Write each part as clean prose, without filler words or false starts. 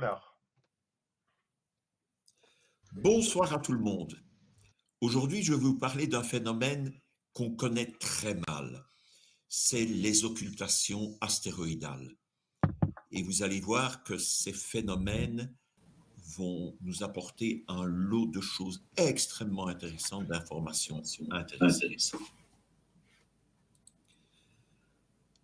démarre. Bonsoir à tout le monde. Aujourd'hui, je vais vous parler d'un phénomène qu'on connaît très mal. C'est les occultations astéroïdales. Et vous allez voir que ces phénomènes vont nous apporter un lot de choses extrêmement intéressantes, d'informations intéressantes.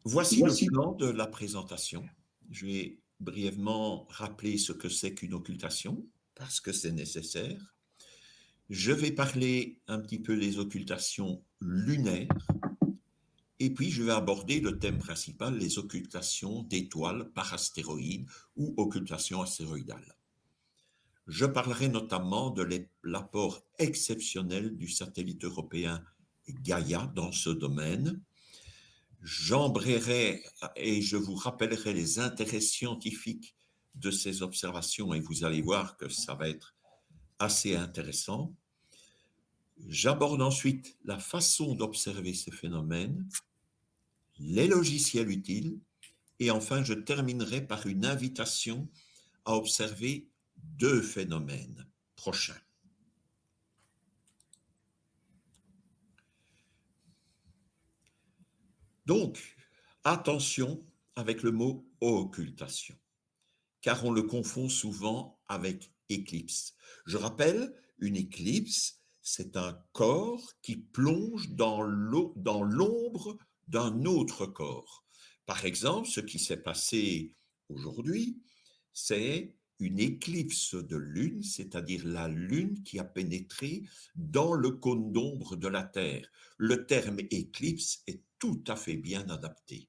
Voici le plan de la présentation. Je vais brièvement rappeler ce que c'est qu'une occultation, parce que c'est nécessaire. Je vais parler un petit peu des occultations lunaires, et puis je vais aborder le thème principal, les occultations d'étoiles par astéroïdes ou occultations astéroïdales. Je parlerai notamment de l'apport exceptionnel du satellite européen Gaïa dans ce domaine. J'embrayerai et je vous rappellerai les intérêts scientifiques de ces observations, et vous allez voir que ça va être assez intéressant. J'aborde ensuite la façon d'observer ces phénomènes, les logiciels utiles, et enfin je terminerai par une invitation à observer deux phénomènes prochains. Donc, attention avec le mot occultation, car on le confond souvent avec éclipse. Je rappelle, une éclipse, c'est un corps qui plonge dans l'ombre d'un autre corps. Par exemple, ce qui s'est passé aujourd'hui, c'est une éclipse de lune, c'est-à-dire la lune qui a pénétré dans le cône d'ombre de la Terre. Le terme éclipse est tout à fait bien adapté.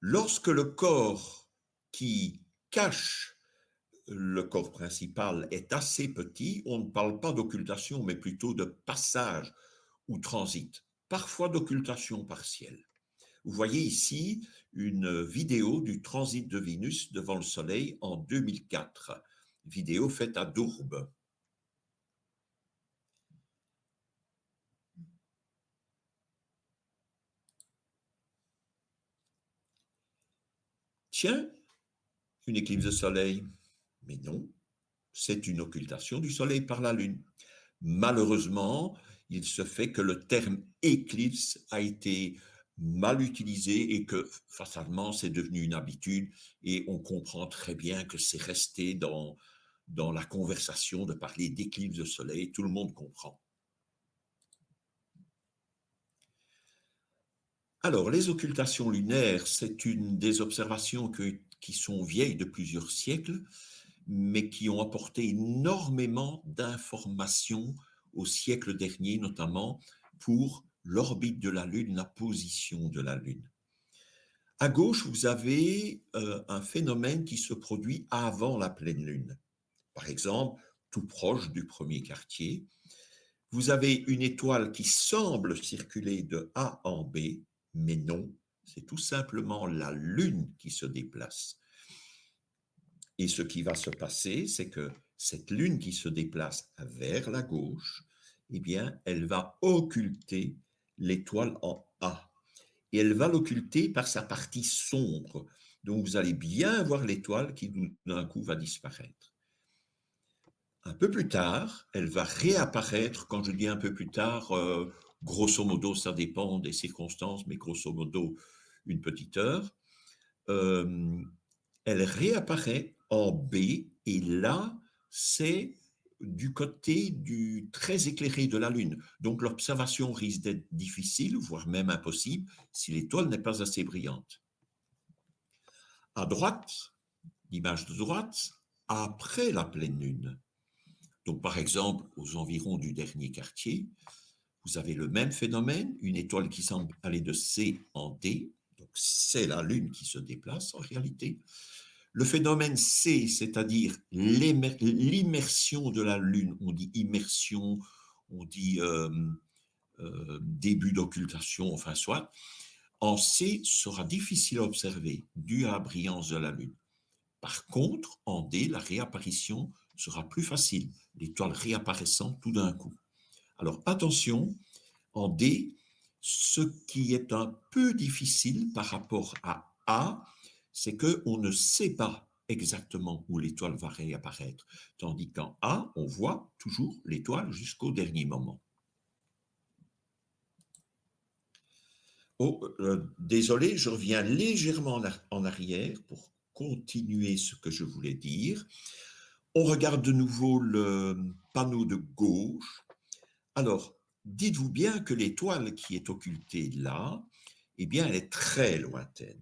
Lorsque le corps qui cache le corps principal est assez petit, on ne parle pas d'occultation, mais plutôt de passage ou transit, parfois d'occultation partielle. Vous voyez ici une vidéo du transit de Vénus devant le Soleil en 2004, vidéo faite à Dourbe. Tiens, une éclipse de Soleil. Mais non, c'est une occultation du Soleil par la Lune. Malheureusement, il se fait que le terme éclipse a été mal utilisé et que fatalement c'est devenu une habitude, et on comprend très bien que c'est resté dans la conversation de parler d'éclipse de soleil, tout le monde comprend. Alors, les occultations lunaires, c'est une des observations qui sont vieilles de plusieurs siècles, mais qui ont apporté énormément d'informations au siècle dernier, notamment pour l'orbite de la Lune, la position de la Lune. À gauche, vous avez un phénomène qui se produit avant la pleine Lune. Par exemple, tout proche du premier quartier, vous avez une étoile qui semble circuler de A en B, mais non, c'est tout simplement la Lune qui se déplace. Et ce qui va se passer, c'est que cette Lune qui se déplace vers la gauche, eh bien, elle va occulter l'étoile en A. Et elle va l'occulter par sa partie sombre. Donc, vous allez bien voir l'étoile qui, d'un coup, va disparaître. Un peu plus tard, elle va réapparaître. Quand je dis un peu plus tard, grosso modo, ça dépend des circonstances, mais grosso modo, une petite heure. Elle réapparaît en B, et là, c'est du côté du très éclairé de la Lune. Donc, l'observation risque d'être difficile, voire même impossible, si l'étoile n'est pas assez brillante. À droite, l'image de droite, après la pleine Lune. Donc, par exemple, aux environs du dernier quartier, vous avez le même phénomène, une étoile qui semble aller de C en D. Donc, c'est la Lune qui se déplace en réalité. Le phénomène C, c'est-à-dire l'immersion de la Lune, on dit immersion, on dit début d'occultation, enfin soit, en C sera difficile à observer, dû à la brillance de la Lune. Par contre, en D, la réapparition sera plus facile, l'étoile réapparaissant tout d'un coup. Alors attention, en D, ce qui est un peu difficile par rapport à A, c'est qu'on ne sait pas exactement où l'étoile va réapparaître, tandis qu'en A, on voit toujours l'étoile jusqu'au dernier moment. Oh, désolé, je reviens légèrement en arrière pour continuer ce que je voulais dire. On regarde de nouveau le panneau de gauche. Alors, dites-vous bien que l'étoile qui est occultée là, eh bien, elle est très lointaine.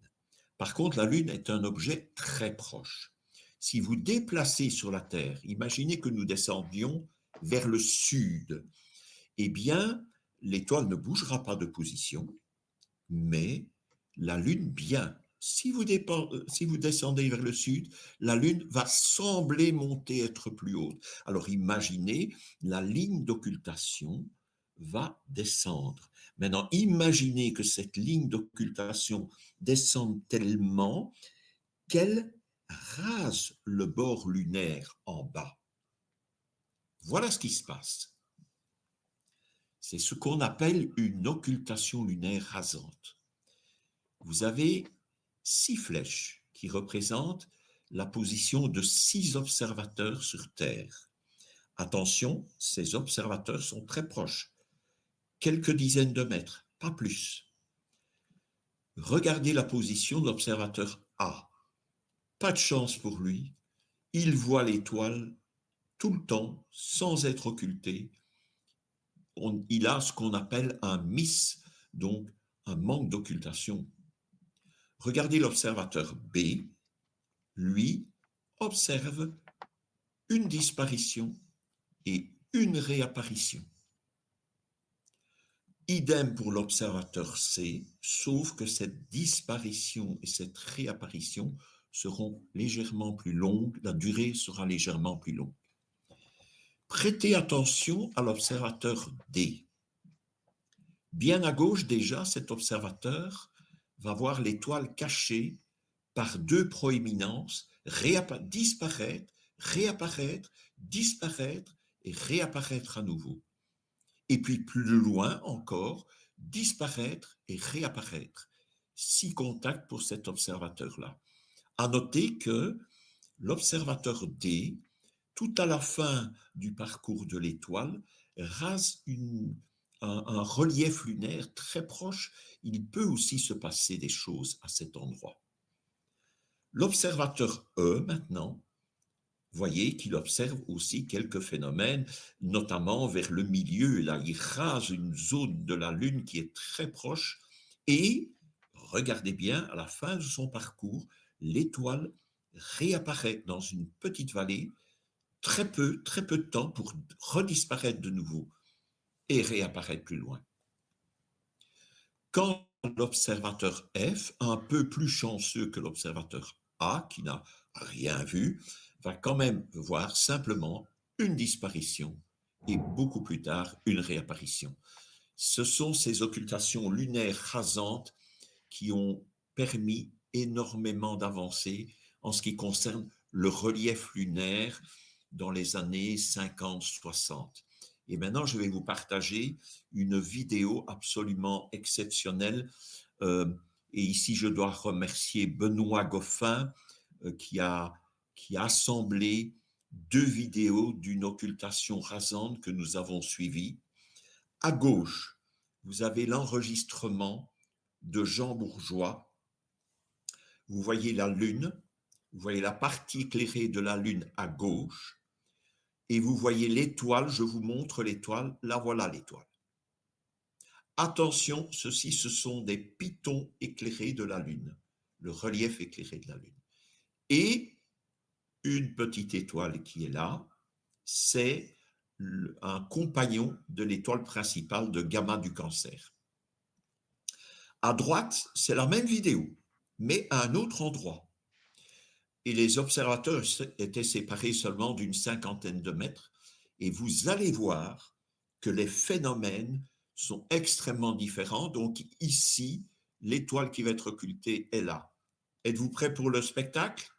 Par contre, la Lune est un objet très proche. Si vous déplacez sur la Terre, imaginez que nous descendions vers le sud, eh bien, l'étoile ne bougera pas de position, mais la Lune bien. Si vous descendez vers le sud, la Lune va sembler monter, être plus haute. Alors imaginez, la ligne d'occultation va descendre. Maintenant, imaginez que cette ligne d'occultation descende tellement qu'elle rase le bord lunaire en bas. Voilà ce qui se passe. C'est ce qu'on appelle une occultation lunaire rasante. Vous avez 6 flèches qui représentent la position de 6 observateurs sur Terre. Attention, ces observateurs sont très proches, quelques dizaines de mètres, pas plus. Regardez la position de l'observateur A. Pas de chance pour lui, il voit l'étoile tout le temps sans être occulté. Il a ce qu'on appelle un miss, donc un manque d'occultation. Regardez l'observateur B, lui, observe une disparition et une réapparition. Idem pour l'observateur C, sauf que cette disparition et cette réapparition seront légèrement plus longues, la durée sera légèrement plus longue. Prêtez attention à l'observateur D. Bien à gauche déjà, cet observateur va voir l'étoile cachée par 2 proéminences, disparaître, réapparaître, disparaître et réapparaître à nouveau. Et puis plus loin encore, disparaître et réapparaître. 6 contacts pour cet observateur-là. À noter que l'observateur D, tout à la fin du parcours de l'étoile, rase un relief lunaire très proche. Il peut aussi se passer des choses à cet endroit. L'observateur E, maintenant, voyez qu'il observe aussi quelques phénomènes, notamment vers le milieu. Là, il rase une zone de la Lune qui est très proche et, regardez bien, à la fin de son parcours, l'étoile réapparaît dans une petite vallée, très peu de temps pour redisparaître de nouveau et réapparaître plus loin. Quand l'observateur F, un peu plus chanceux que l'observateur A, qui n'a rien vu, va quand même voir simplement une disparition et beaucoup plus tard une réapparition. Ce sont ces occultations lunaires rasantes qui ont permis énormément d'avancer en ce qui concerne le relief lunaire dans les années 50-60. Et maintenant, je vais vous partager une vidéo absolument exceptionnelle. Et ici, je dois remercier Benoît Goffin qui a assemblé 2 vidéos d'une occultation rasante que nous avons suivie. À gauche, vous avez l'enregistrement de Jean Bourgeois. Vous voyez la Lune, vous voyez la partie éclairée de la Lune à gauche, et vous voyez l'étoile, je vous montre l'étoile, là voilà l'étoile. Attention, ceci, ce sont des pitons éclairés de la Lune, le relief éclairé de la Lune. Et une petite étoile qui est là, c'est un compagnon de l'étoile principale de Gamma du Cancer. À droite, c'est la même vidéo, mais à un autre endroit. Et les observateurs étaient séparés seulement d'une 50aine de mètres, et vous allez voir que les phénomènes sont extrêmement différents. Donc ici, l'étoile qui va être occultée est là. Êtes-vous prêts pour le spectacle?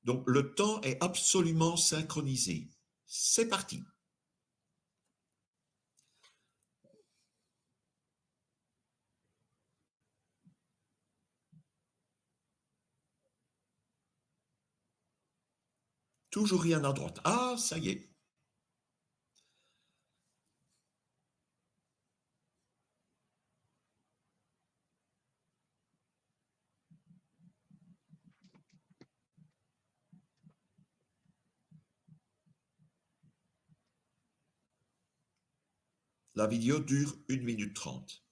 Donc le temps est absolument synchronisé. C'est parti. Toujours rien à droite. Ah, ça y est. La vidéo dure 1 minute 30.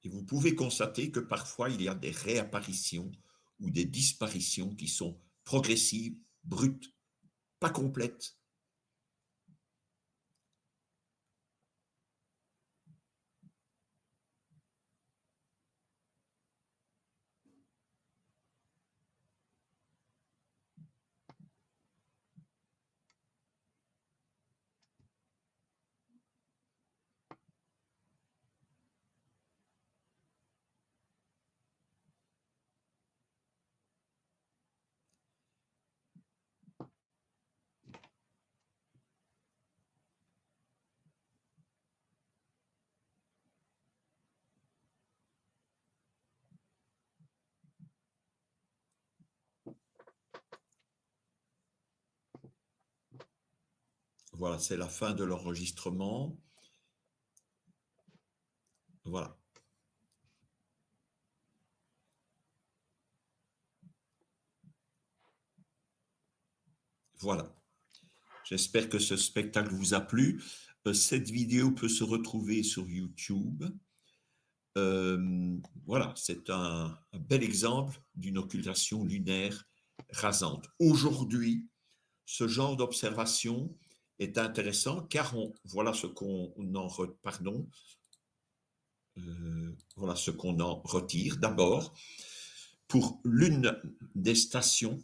Et vous pouvez constater que parfois il y a des réapparitions ou des disparitions qui sont progressives, brutes, pas complètes. Voilà, c'est la fin de l'enregistrement. Voilà. Voilà. J'espère que ce spectacle vous a plu. Cette vidéo peut se retrouver sur YouTube. Voilà, c'est un bel exemple d'une occultation lunaire rasante. Aujourd'hui, ce genre d'observation est intéressant car voilà ce qu'on en voilà ce qu'on en retire. D'abord, pour l'une des stations,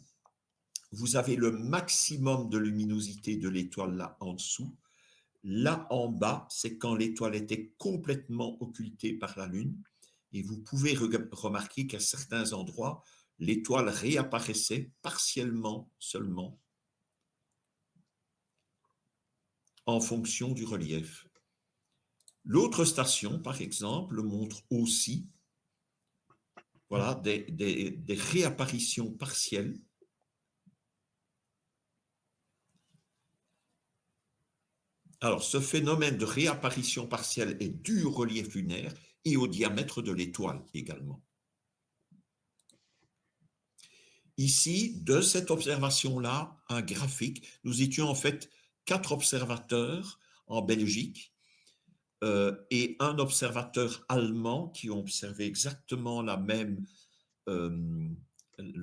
vous avez le maximum de luminosité de l'étoile là en dessous. Là en bas, c'est quand l'étoile était complètement occultée par la Lune. Et vous pouvez remarquer qu'à certains endroits, l'étoile réapparaissait partiellement seulement en fonction du relief. L'autre station, par exemple, montre aussi voilà, des réapparitions partielles. Alors, ce phénomène de réapparition partielle est dû au relief lunaire et au diamètre de l'étoile également. Ici, de cette observation-là, un graphique. Nous étions en fait 4 observateurs en Belgique et un observateur allemand qui ont observé exactement le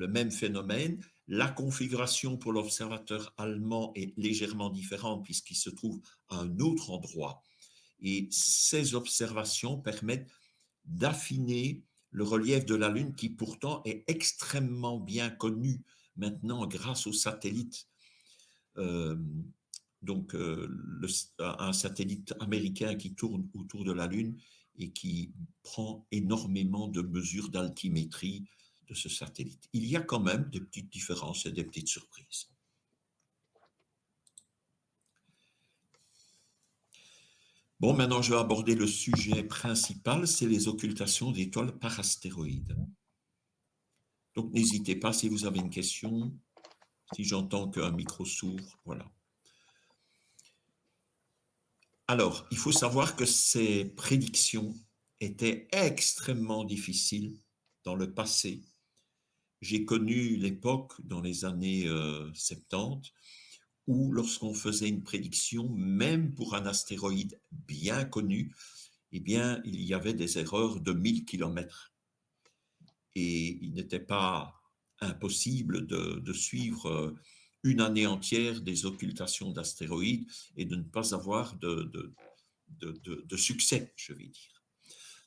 même phénomène. La configuration pour l'observateur allemand est légèrement différente puisqu'il se trouve à un autre endroit. Et ces observations permettent d'affiner le relief de la Lune qui pourtant est extrêmement bien connu maintenant grâce aux satellites. Euh, un satellite américain qui tourne autour de la Lune et qui prend énormément de mesures d'altimétrie de ce satellite. Il y a quand même des petites différences et des petites surprises. Bon, maintenant je vais aborder le sujet principal, c'est les occultations d'étoiles par astéroïdes. Donc n'hésitez pas si vous avez une question, si j'entends qu'un micro s'ouvre, voilà. Alors, il faut savoir que ces prédictions étaient extrêmement difficiles dans le passé. J'ai connu l'époque dans les années 70 où lorsqu'on faisait une prédiction, même pour un astéroïde bien connu, eh bien, il y avait des erreurs de 1000 km. Et il n'était pas impossible de suivre une année entière des occultations d'astéroïdes et de ne pas avoir de succès, je vais dire.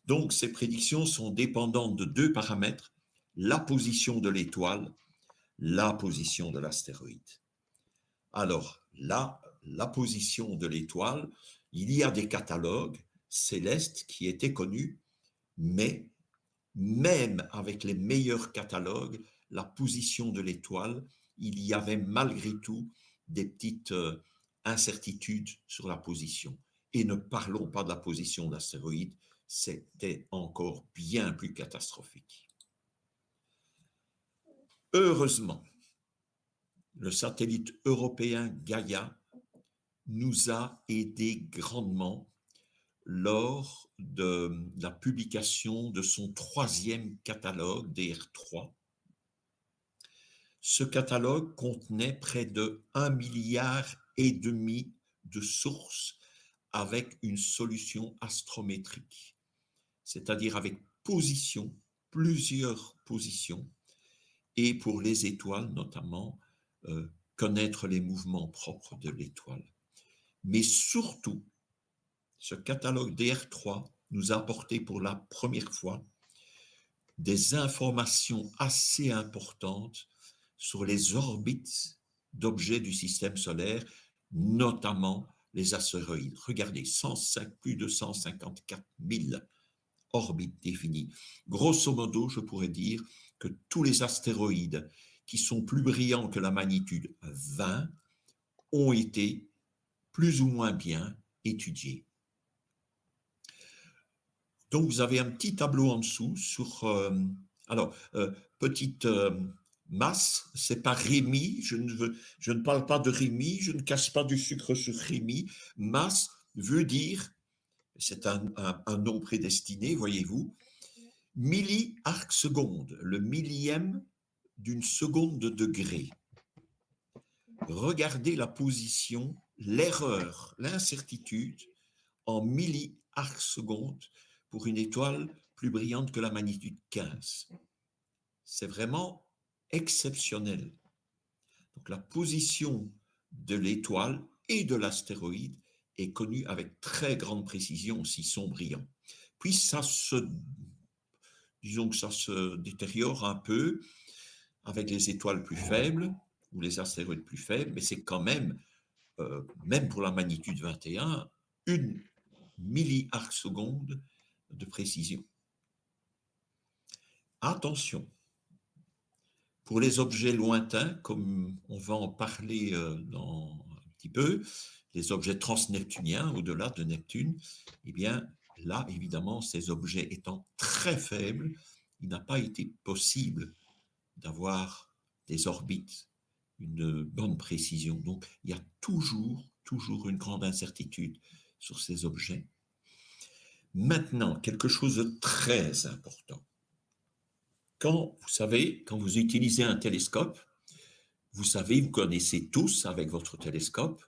Donc, ces prédictions sont dépendantes de 2 paramètres, la position de l'étoile, la position de l'astéroïde. Alors, là, la position de l'étoile, il y a des catalogues célestes qui étaient connus, mais même avec les meilleurs catalogues, la position de l'étoile, il y avait malgré tout des petites incertitudes sur la position. Et ne parlons pas de la position d'astéroïdes, c'était encore bien plus catastrophique. Heureusement, le satellite européen Gaïa nous a aidés grandement lors de la publication de son troisième catalogue DR3. Ce catalogue contenait près de 1,5 milliard de sources avec une solution astrométrique, c'est-à-dire avec position, plusieurs positions, et pour les étoiles notamment, connaître les mouvements propres de l'étoile. Mais surtout, ce catalogue DR3 nous a apporté pour la première fois des informations assez importantes sur les orbites d'objets du système solaire, notamment les astéroïdes. Regardez, plus de 154 000 orbites définies. Grosso modo, je pourrais dire que tous les astéroïdes qui sont plus brillants que la magnitude 20 ont été plus ou moins bien étudiés. Donc, vous avez un petit tableau en dessous sur... petite masse, c'est pas Rémi, je ne parle pas de Rémi, je ne cache pas du sucre sur Rémi. Masse veut dire, c'est un nom prédestiné, voyez-vous, milliarc seconde, le millième d'une seconde de degré. Regardez la position, l'erreur, l'incertitude en milliarc seconde pour une étoile plus brillante que la magnitude 15. C'est vraiment exceptionnel. Donc la position de l'étoile et de l'astéroïde est connue avec très grande précision s'ils sont brillants. Puis disons que ça se détériore un peu avec les étoiles plus faibles ou les astéroïdes plus faibles, mais c'est quand même, même pour la magnitude 21, une milliarc seconde de précision. Attention, pour les objets lointains, comme on va en parler dans un petit peu, les objets transneptuniens au-delà de Neptune, eh bien là, évidemment, ces objets étant très faibles, il n'a pas été possible d'avoir des orbites, une bonne précision. Donc, il y a toujours une grande incertitude sur ces objets. Maintenant, quelque chose de très important. Quand vous utilisez un télescope, vous connaissez tous avec votre télescope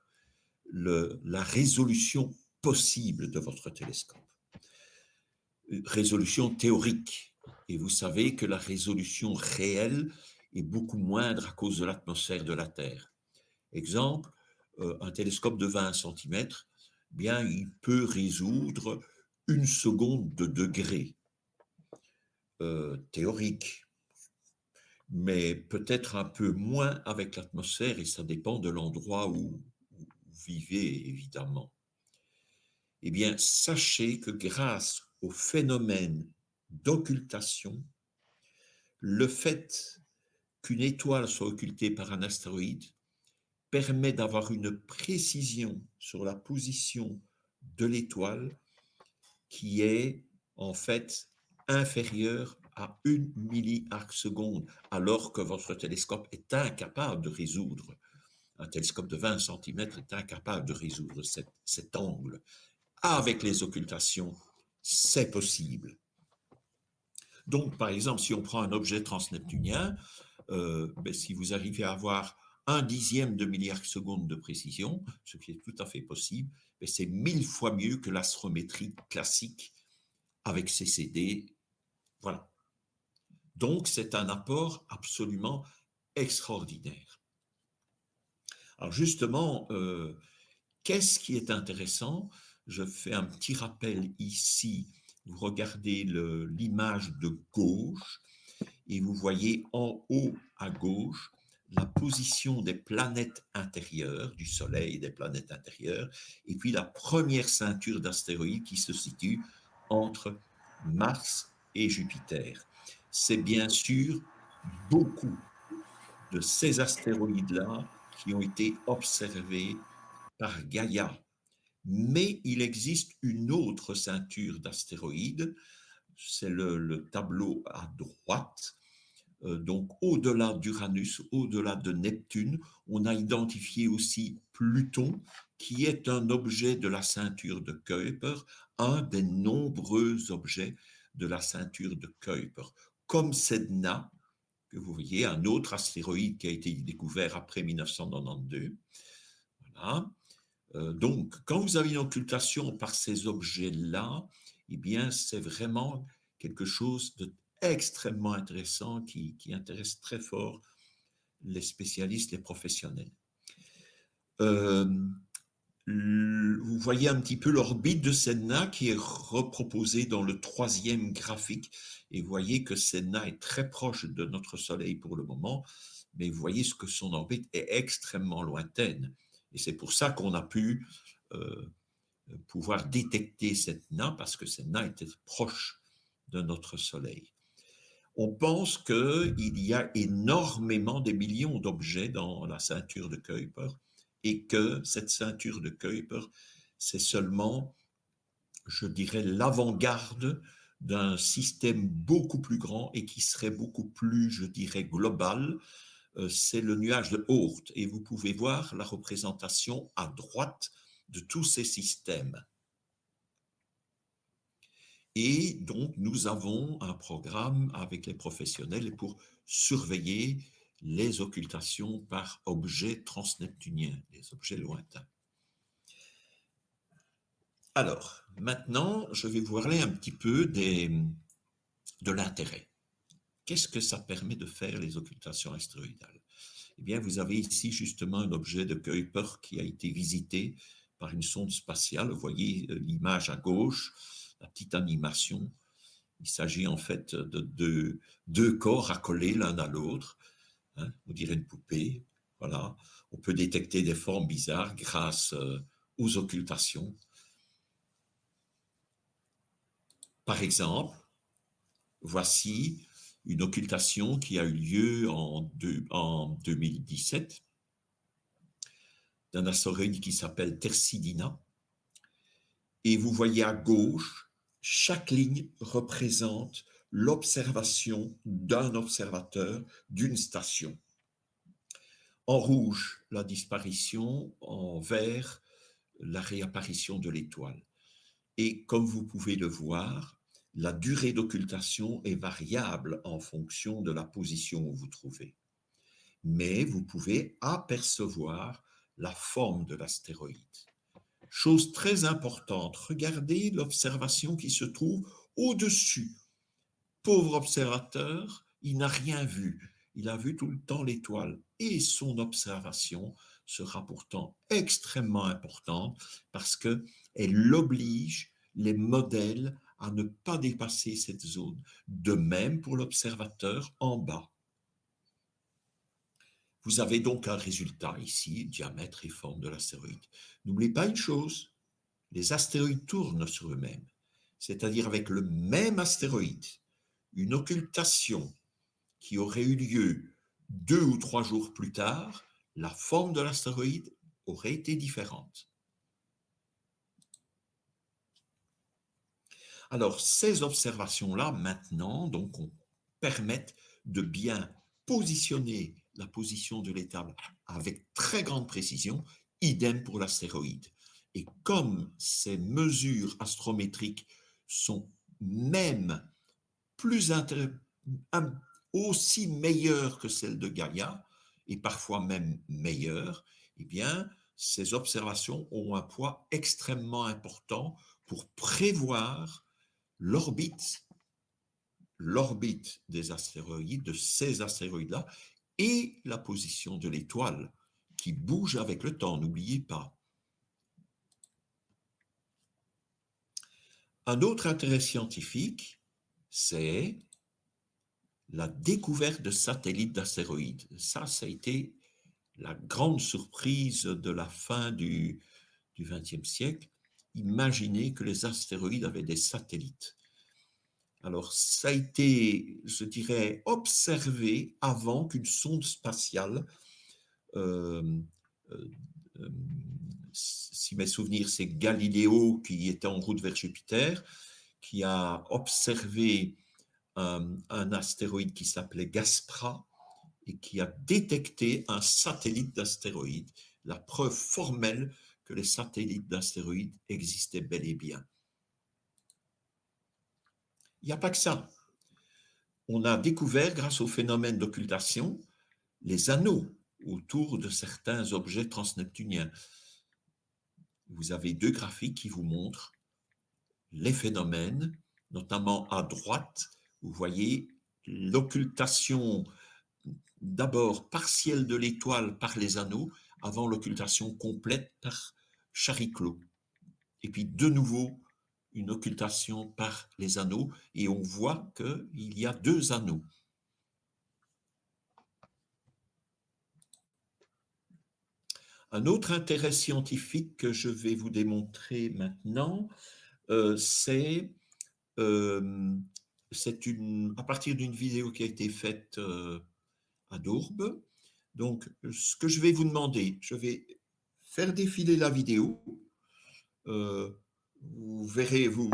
la résolution possible de votre télescope. Résolution théorique. Et vous savez que la résolution réelle est beaucoup moindre à cause de l'atmosphère de la Terre. Exemple, un télescope de 20 cm, bien, il peut résoudre une seconde de degré théorique, mais peut-être un peu moins avec l'atmosphère, et ça dépend de l'endroit où vous vivez, évidemment. Eh bien, sachez que grâce au phénomène d'occultation, le fait qu'une étoile soit occultée par un astéroïde permet d'avoir une précision sur la position de l'étoile qui est en fait inférieure à 1 milliarc seconde, alors que votre télescope est incapable de résoudre, un télescope de 20 cm est incapable de résoudre cet angle. Avec les occultations, c'est possible. Donc, par exemple, si on prend un objet transneptunien, si vous arrivez à avoir 1/10 de milliarc seconde de précision, ce qui est tout à fait possible, c'est 1000 fois mieux que l'astrométrie classique avec CCD. Voilà. Donc, c'est un apport absolument extraordinaire. Alors, justement, qu'est-ce qui est intéressant? Je fais un petit rappel ici. Vous regardez l'image de gauche et vous voyez en haut à gauche la position des planètes intérieures, du Soleil et des planètes intérieures, et puis la première ceinture d'astéroïdes qui se situe entre Mars et Jupiter. C'est bien sûr beaucoup de ces astéroïdes-là qui ont été observés par Gaïa. Mais il existe une autre ceinture d'astéroïdes, c'est le tableau à droite, donc au-delà d'Uranus, au-delà de Neptune. On a identifié aussi Pluton, qui est un objet de la ceinture de Kuiper, un des nombreux objets de la ceinture de Kuiper, comme Sedna, que vous voyez, un autre astéroïde qui a été découvert après 1992. Voilà. Donc, quand vous avez une occultation par ces objets-là, eh bien, c'est vraiment quelque chose d'extrêmement intéressant qui intéresse très fort les spécialistes, les professionnels. Euh, vous voyez un petit peu l'orbite de Sedna qui est reproposée dans le troisième graphique. Et vous voyez que Sedna est très proche de notre Soleil pour le moment, mais vous voyez ce que son orbite est extrêmement lointaine. Et c'est pour ça qu'on a pu pouvoir détecter Sedna, parce que Sedna était proche de notre Soleil. On pense qu'il y a énormément, des millions d'objets dans la ceinture de Kuiper, et que cette ceinture de Kuiper, c'est seulement, je dirais, l'avant-garde d'un système beaucoup plus grand et qui serait beaucoup plus, je dirais, global. C'est le nuage de Oort, et vous pouvez voir la représentation à droite de tous ces systèmes. Et donc, nous avons un programme avec les professionnels pour surveiller les occultations par objets transneptuniens, les objets lointains. Alors, maintenant, je vais vous parler un petit peu de l'intérêt. Qu'est-ce que ça permet de faire, les occultations astéroïdales? Eh bien, vous avez ici justement un objet de Kuiper qui a été visité par une sonde spatiale. Vous voyez l'image à gauche, la petite animation. Il s'agit en fait de deux corps accolés l'un à l'autre. Hein, on dirait une poupée. Voilà. On peut détecter des formes bizarres grâce aux occultations. Par exemple, voici une occultation qui a eu lieu en 2017 d'un astéroïde qui s'appelle Tersidina. Et vous voyez à gauche, chaque ligne représente l'observation d'un observateur d'une station. En rouge, la disparition, en vert, la réapparition de l'étoile. Et comme vous pouvez le voir, la durée d'occultation est variable en fonction de la position où vous trouvez. Mais vous pouvez apercevoir la forme de l'astéroïde. Chose très importante, regardez l'observation qui se trouve au-dessus. Pauvre observateur, il n'a rien vu. Il a vu tout le temps l'étoile. Et son observation sera pourtant extrêmement importante parce qu'elle oblige les modèles à ne pas dépasser cette zone. De même pour l'observateur en bas. Vous avez donc un résultat ici, diamètre et forme de l'astéroïde. N'oubliez pas une chose, les astéroïdes tournent sur eux-mêmes, c'est-à-dire avec le même astéroïde, une occultation qui aurait eu lieu 2 ou 3 jours plus tard, la forme de l'astéroïde aurait été différente. Alors, ces observations-là, maintenant, donc, permettent de bien positionner la position de l'étoile avec très grande précision, idem pour l'astéroïde. Et comme ces mesures astrométriques sont même plus aussi meilleures que celles de Gaïa, et parfois même meilleures, eh bien, ces observations ont un poids extrêmement important pour prévoir l'orbite des astéroïdes, de ces astéroïdes-là, et la position de l'étoile qui bouge avec le temps, n'oubliez pas. Un autre intérêt scientifique, c'est la découverte de satellites d'astéroïdes. Ça a été la grande surprise de la fin du XXe siècle. Imaginez que les astéroïdes avaient des satellites. Alors, ça a été, je dirais, observé avant qu'une sonde spatiale, euh, euh, euh, si mes souvenirs, c'est Galiléo qui était en route vers Jupiter, qui a observé un astéroïde qui s'appelait Gaspra et qui a détecté un satellite d'astéroïdes, la preuve formelle que les satellites d'astéroïdes existaient bel et bien. Il n'y a pas que ça. On a découvert, grâce au phénomène d'occultation, les anneaux autour de certains objets transneptuniens. Vous avez deux graphiques qui vous montrent les phénomènes, notamment à droite, vous voyez l'occultation d'abord partielle de l'étoile par les anneaux, avant l'occultation complète par Chariclo. Et puis de nouveau, une occultation par les anneaux, et on voit qu'il y a deux anneaux. Un autre intérêt scientifique que je vais vous démontrer maintenant, c'est à partir d'une vidéo qui a été faite à Dourbe. Donc, ce que je vais vous demander, je vais faire défiler la vidéo. Vous verrez, vous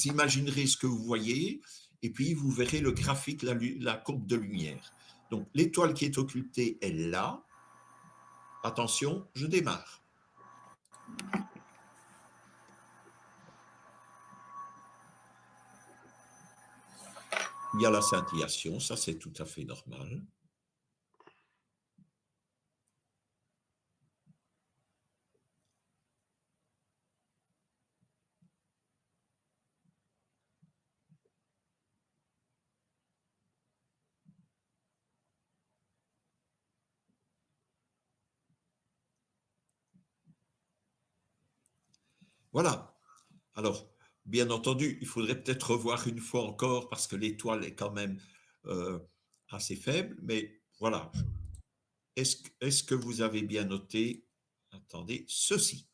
imaginerez ce que vous voyez, et puis vous verrez le graphique, la courbe de lumière. Donc, l'étoile qui est occultée est là. Attention, je démarre. Il y a la scintillation, ça c'est tout à fait normal. Voilà. Alors, bien entendu, il faudrait peut-être revoir une fois encore parce que l'étoile est quand même assez faible, mais voilà. Est-ce que vous avez bien noté, attendez, ceci?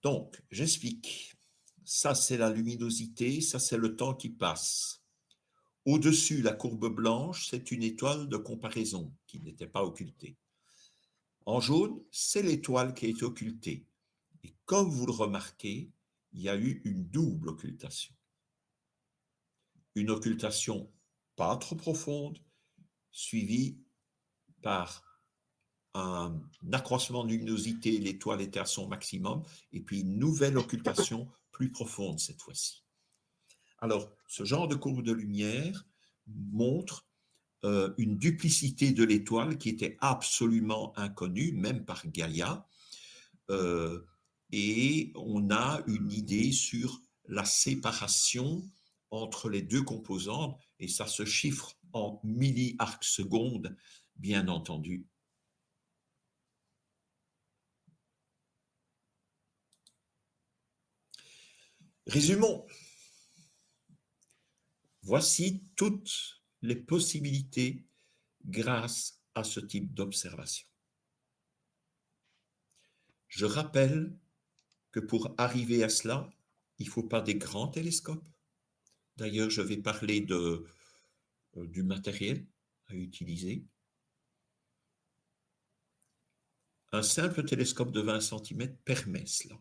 Donc, j'explique. Ça, c'est la luminosité, ça, c'est le temps qui passe. Au-dessus, la courbe blanche, c'est une étoile de comparaison qui n'était pas occultée. En jaune, c'est l'étoile qui est occultée. Et comme vous le remarquez, il y a eu une double occultation. Une occultation pas trop profonde, suivie par un accroissement de luminosité, l'étoile était à son maximum, et puis une nouvelle occultation plus profonde cette fois-ci. Alors, ce genre de courbe de lumière montre une duplicité de l'étoile qui était absolument inconnue, même par Gaïa, et on a une idée sur la séparation entre les deux composantes, et ça se chiffre en milliarcs-secondes, bien entendu. Résumons. Voici toutes les possibilités grâce à ce type d'observation. Je rappelle que pour arriver à cela, il ne faut pas des grands télescopes. D'ailleurs, je vais parler du matériel à utiliser. Un simple télescope de 20 cm permet cela.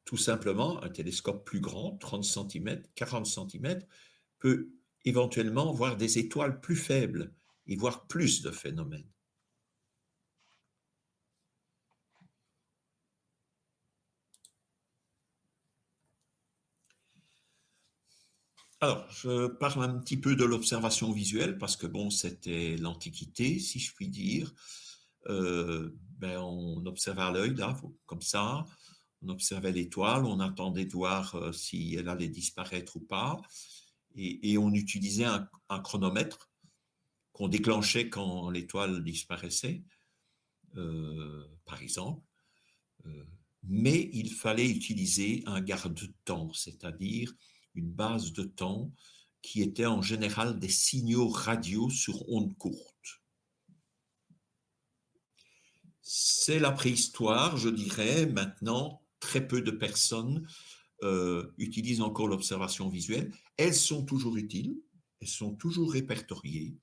Tout simplement, un télescope plus grand, 30 cm, 40 cm, peut éventuellement voir des étoiles plus faibles et voir plus de phénomènes. Alors, je parle un petit peu de l'observation visuelle parce que bon, c'était l'Antiquité, si je puis dire. On observait à l'œil, là, comme ça. On observait l'étoile, on attendait de voir si elle allait disparaître ou pas. Et on utilisait un chronomètre qu'on déclenchait quand l'étoile disparaissait, par exemple. Mais il fallait utiliser un garde-temps, c'est-à-dire une base de temps qui était en général des signaux radio sur ondes courtes. C'est la préhistoire, je dirais. Maintenant, très peu de personnes utilisent encore l'observation visuelle. Elles sont toujours utiles, elles sont toujours répertoriées,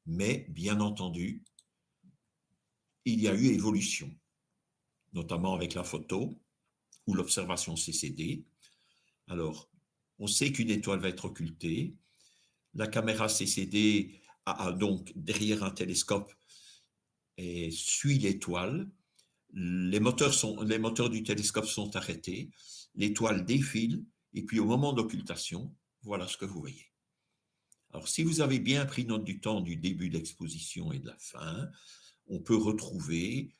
mais bien entendu, il y a eu évolution. notamment avec la photo ou l'observation CCD. Alors, on sait qu'une étoile va être occultée. La caméra CCD a donc derrière un télescope et suit l'étoile. Les moteurs du télescope sont arrêtés. L'étoile défile et puis au moment d'occultation, voilà ce que vous voyez. Alors, si vous avez bien pris note du temps du début d'exposition et de la fin, on peut retrouver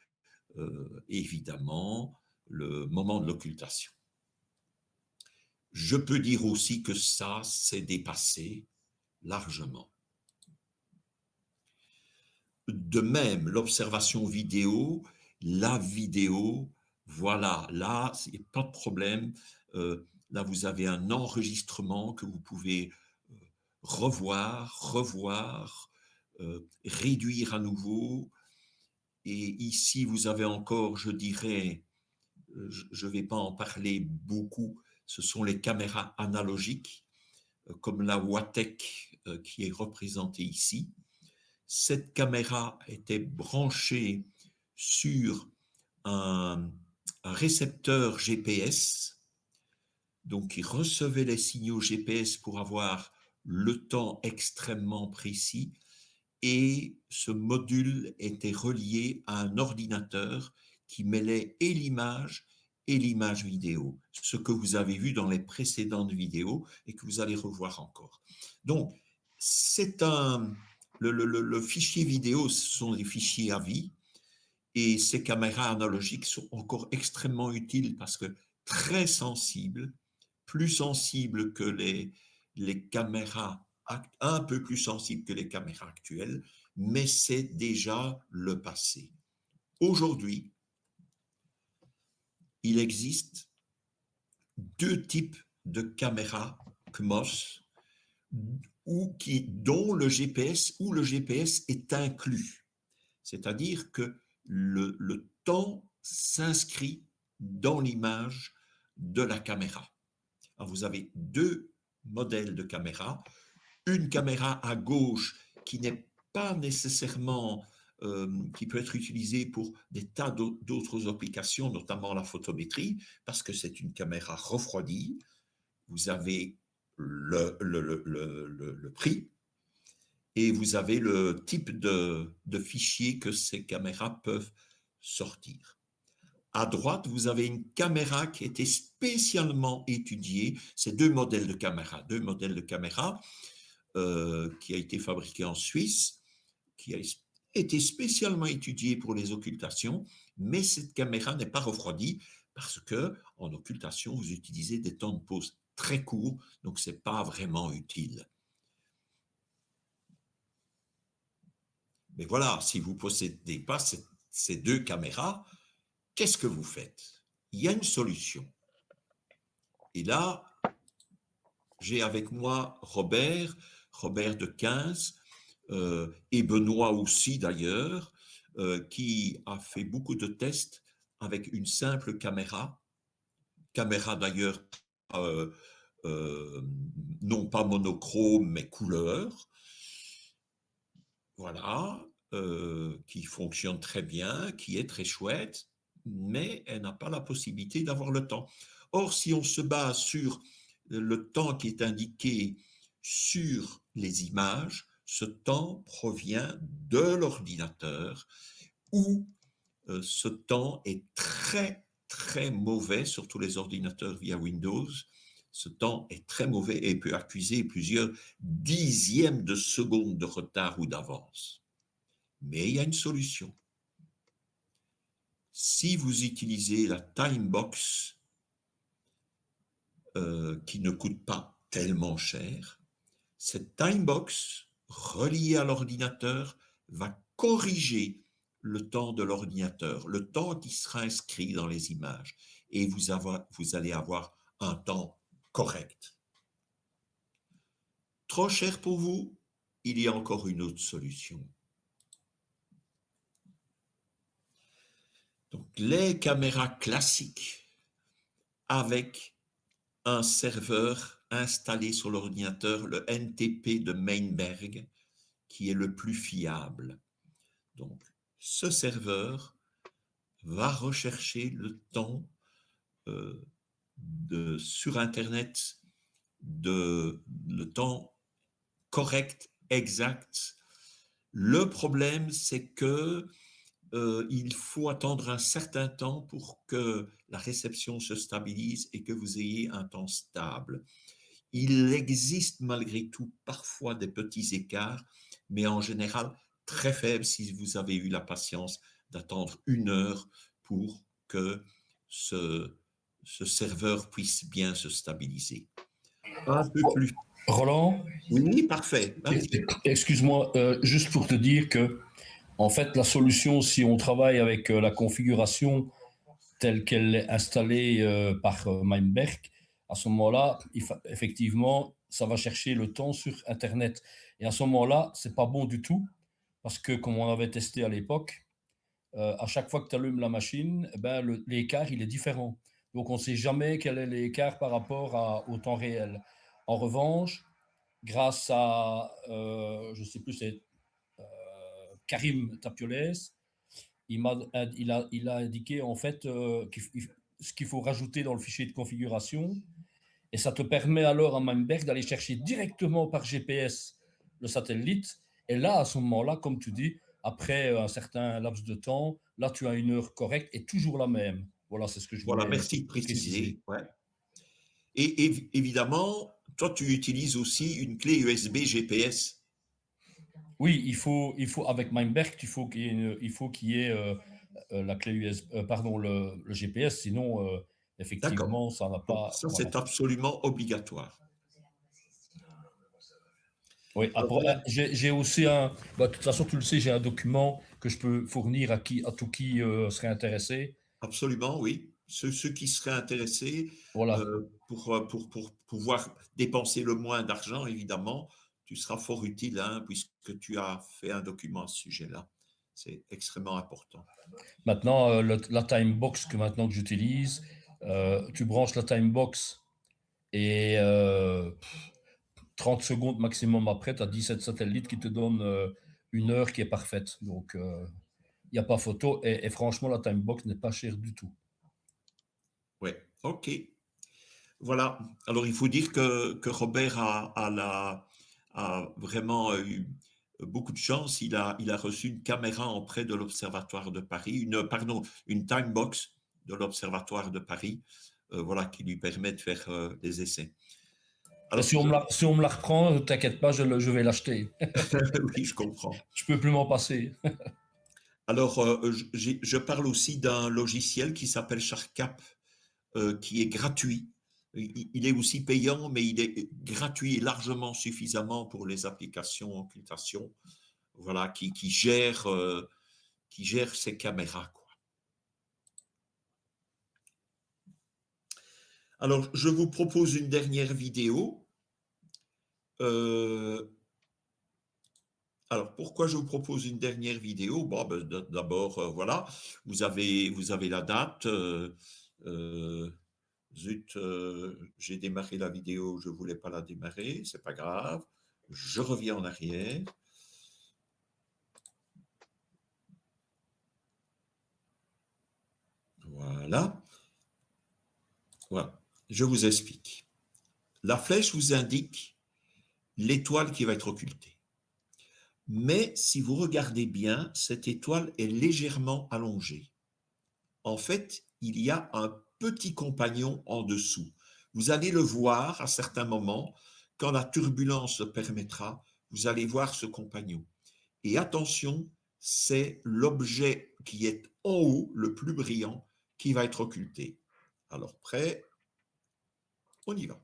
évidemment le moment de l'occultation. Je peux dire aussi que ça, c'est dépassé largement. De même, l'observation vidéo, la vidéo, voilà, là, il n'y a pas de problème. Là, vous avez un enregistrement que vous pouvez revoir, réduire à nouveau. Et ici, vous avez encore, je dirais, je ne vais pas en parler beaucoup, ce sont les caméras analogiques, comme la Wattec qui est représentée ici. Cette caméra était branchée sur un récepteur GPS, donc il recevait les signaux GPS pour avoir le temps extrêmement précis, et ce module était relié à un ordinateur qui mêlait et l'image vidéo, ce que vous avez vu dans les précédentes vidéos et que vous allez revoir encore. Donc, le fichier vidéo, ce sont des fichiers à vie, et ces caméras analogiques sont encore extrêmement utiles parce que très sensibles, plus sensibles que les caméras, un peu plus sensibles que les caméras actuelles, mais c'est déjà le passé. Aujourd'hui, il existe deux types de caméras CMOS dont le GPS est inclus. C'est-à-dire que le temps s'inscrit dans l'image de la caméra. Alors vous avez deux modèles de caméra. Une caméra à gauche qui n'est pas nécessairement, qui peut être utilisée pour des tas d'autres applications, notamment la photométrie, parce que c'est une caméra refroidie. Vous avez le prix et vous avez le type de fichier que ces caméras peuvent sortir. À droite, vous avez une caméra qui a été spécialement étudiée. C'est deux modèles de caméra qui a été fabriqué en Suisse, qui a été spécialement étudiée pour les occultations, mais cette caméra n'est pas refroidie parce que en occultation, vous utilisez des temps de pause très courts, donc ce n'est pas vraiment utile. Mais voilà, si vous ne possédez pas ces deux caméras, qu'est-ce que vous faites? Il y a une solution. Et là, j'ai avec moi Robert de 15, et Benoît aussi d'ailleurs, qui a fait beaucoup de tests avec une simple caméra d'ailleurs euh, euh, non pas monochrome mais couleur, voilà, qui fonctionne très bien, qui est très chouette, mais elle n'a pas la possibilité d'avoir le temps. Or, si on se base sur le temps qui est indiqué sur les images, ce temps provient de l'ordinateur où ce temps est très, très mauvais, surtout les ordinateurs via Windows. Ce temps est très mauvais et peut accuser plusieurs dixièmes de seconde de retard ou d'avance. Mais il y a une solution. Si vous utilisez la Timebox, qui ne coûte pas tellement cher, cette Timebox reliée à l'ordinateur va corriger le temps de l'ordinateur, le temps qui sera inscrit dans les images, et vous allez avoir un temps correct. Trop cher pour vous? Il y a encore une autre solution. Donc, les caméras classiques avec un serveur installé sur l'ordinateur, le NTP de Meinberg, qui est le plus fiable. Donc, ce serveur va rechercher le temps sur Internet, le temps correct, exact. Le problème, c'est que il faut attendre un certain temps pour que la réception se stabilise et que vous ayez un temps stable. Il existe malgré tout parfois des petits écarts, mais en général très faibles si vous avez eu la patience d'attendre 1 heure pour que ce, ce serveur puisse bien se stabiliser. Un peu plus. Roland, Oui, parfait. Vas-y. excuse-moi, juste pour te dire que, en fait, la solution, si on travaille avec la configuration telle qu'elle est installée par Meinberg, à ce moment-là, effectivement, ça va chercher le temps sur Internet. Et à ce moment-là, c'est pas bon du tout, parce que comme on avait testé à l'époque, à chaque fois que tu allumes la machine, eh ben, l'écart, il est différent. Donc, on ne sait jamais quel est l'écart par rapport au temps réel. En revanche, grâce à, je ne sais plus, c'est Karim Tapioles, il a indiqué en fait ce qu'il faut rajouter dans le fichier de configuration. Et ça te permet alors à Meinberg d'aller chercher directement par GPS le satellite. Et là, à ce moment-là, comme tu dis, après un certain laps de temps, là, tu as une heure correcte et toujours la même. Voilà, c'est ce que je Voilà, voulais merci de préciser. préciser. Ouais. Et évidemment, toi, tu utilises aussi une clé USB GPS. Oui, avec Meinberg, il faut qu'il y ait la clé USB, pardon, le GPS, sinon, D'accord. effectivement, ça n'a Donc, pas. ça, Voilà. c'est absolument obligatoire. Oui, après, Voilà. j'ai aussi un. Bah, de toute façon, tu le sais, j'ai un document que je peux fournir à tout qui serait intéressé. Absolument, oui. Ceux qui seraient intéressés Voilà. pour pouvoir dépenser le moins d'argent, évidemment, tu seras fort utile hein, puisque tu as fait un document à ce sujet-là. C'est extrêmement important. Maintenant, la timebox que j'utilise, tu branches la timebox et 30 secondes maximum après, tu as 17 satellites qui te donnent une heure qui est parfaite. Donc, il n'y a pas photo. Et franchement, la timebox n'est pas chère du tout. Oui, ok. Voilà. Alors, il faut dire que Robert a vraiment eu beaucoup de chance. Il a reçu une caméra en près de l'Observatoire de Paris, une time box de l'Observatoire de Paris, voilà, qui lui permet de faire des essais. Et Alors, si on me la reprend, t'inquiète pas, je vais l'acheter. oui, je comprends. Je peux plus m'en passer. Alors, je parle aussi d'un logiciel qui s'appelle SharkCap, qui est gratuit. Il est aussi payant, mais il est gratuit et largement suffisamment pour les applications occultation, voilà, qui gère ces caméras, quoi. Alors, je vous propose une dernière vidéo. Euh, alors, pourquoi je vous propose une dernière vidéo? Bon, ben, d'abord, voilà, vous avez la date. Euh, Zut, j'ai démarré la vidéo, je ne voulais pas la démarrer, c'est pas grave. Je reviens en arrière. Voilà. Voilà. Je vous explique. La flèche vous indique l'étoile qui va être occultée. Mais si vous regardez bien, cette étoile est légèrement allongée. En fait, il y a un petit compagnon en dessous. Vous allez le voir à certains moments, quand la turbulence le permettra, vous allez voir ce compagnon. Et attention, c'est l'objet qui est en haut, le plus brillant, qui va être occulté. Alors, prêt, on y va.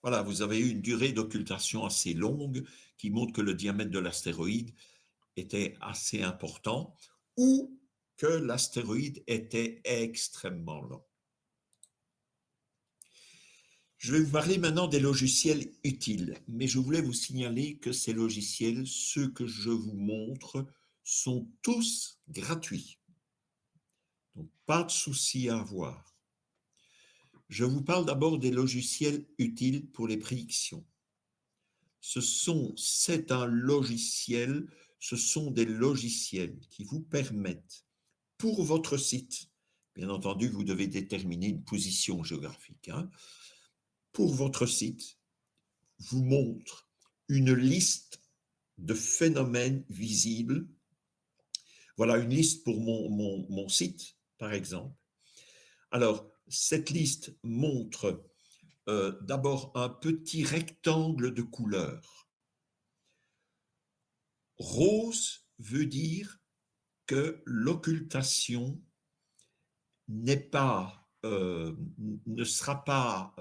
Voilà, vous avez eu une durée d'occultation assez longue qui montre que le diamètre de l'astéroïde était assez important ou que l'astéroïde était extrêmement lent. Je vais vous parler maintenant des logiciels utiles, mais je voulais vous signaler que ces logiciels, ceux que je vous montre, sont tous gratuits. Donc, pas de souci à avoir. Je vous parle d'abord des logiciels utiles pour les prédictions. C'est un logiciel, ce sont des logiciels qui vous permettent, pour votre site, bien entendu, vous devez déterminer une position géographique, hein, pour votre site, vous montre une liste de phénomènes visibles. Voilà une liste pour mon site, par exemple. Alors, cette liste montre d'abord un petit rectangle de couleur. Rose veut dire que l'occultation n'est pas, ne sera pas,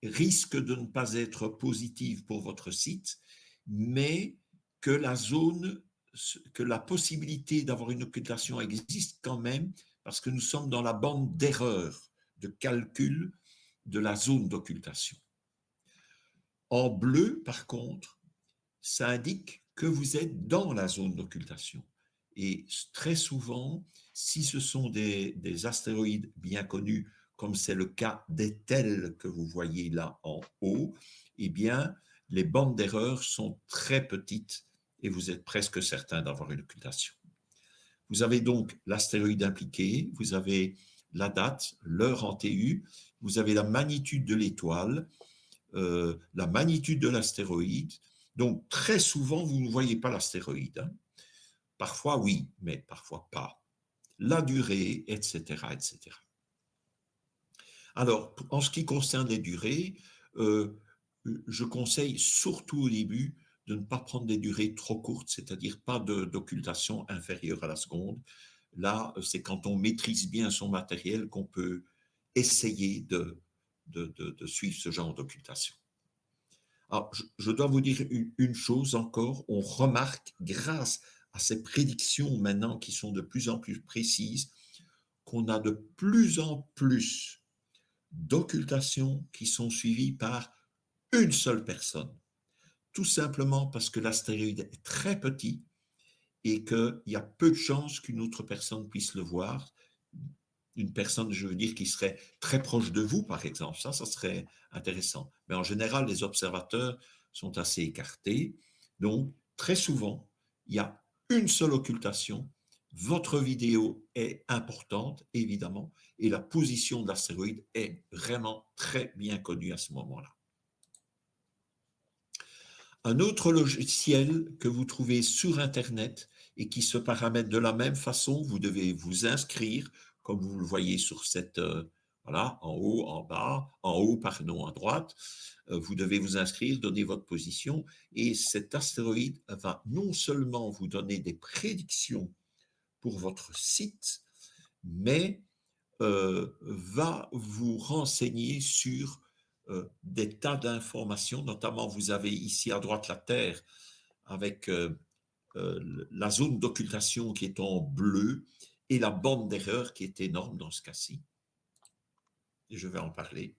risque de ne pas être positive pour votre site, mais que la possibilité d'avoir une occultation existe quand même, parce que nous sommes dans la bande d'erreur de calcul de la zone d'occultation. En bleu, par contre, ça indique que vous êtes dans la zone d'occultation. Et très souvent, si ce sont des astéroïdes bien connus, comme c'est le cas des tels que vous voyez là en haut, eh bien, les bandes d'erreur sont très petites et vous êtes presque certain d'avoir une occultation. Vous avez donc l'astéroïde impliqué, vous avez la date, l'heure en TU, vous avez la magnitude de l'étoile, la magnitude de l'astéroïde. Donc, très souvent, vous ne voyez pas l'astéroïde. Hein. Parfois, oui, mais parfois pas. La durée, etc., etc. Alors, en ce qui concerne les durées, je conseille surtout au début de ne pas prendre des durées trop courtes, c'est-à-dire pas d'occultation inférieure à la seconde. Là, c'est quand on maîtrise bien son matériel qu'on peut essayer de suivre ce genre d'occultation. Alors, je dois vous dire une chose encore, on remarque, grâce à ces prédictions maintenant qui sont de plus en plus précises, qu'on a de plus en plus d'occultations qui sont suivies par une seule personne. Tout simplement parce que l'astéroïde est très petit et qu'il y a peu de chances qu'une autre personne puisse le voir. Une personne, je veux dire, qui serait très proche de vous, par exemple. Ça serait intéressant. Mais en général, les observateurs sont assez écartés. Donc, très souvent, il y a une seule occultation. Votre vidéo est importante, évidemment, et la position de l'astéroïde est vraiment très bien connue à ce moment-là. Un autre logiciel que vous trouvez sur Internet et qui se paramètre de la même façon, vous devez vous inscrire, comme vous le voyez sur cette, voilà, en haut, en bas, en haut, pardon, à droite. Vous devez vous inscrire, donner votre position et cet astéroïde va non seulement vous donner des prédictions pour votre site, mais va vous renseigner sur des tas d'informations, notamment vous avez ici à droite la Terre avec la zone d'occultation qui est en bleu et la bande d'erreur qui est énorme dans ce cas-ci. Et je vais en parler.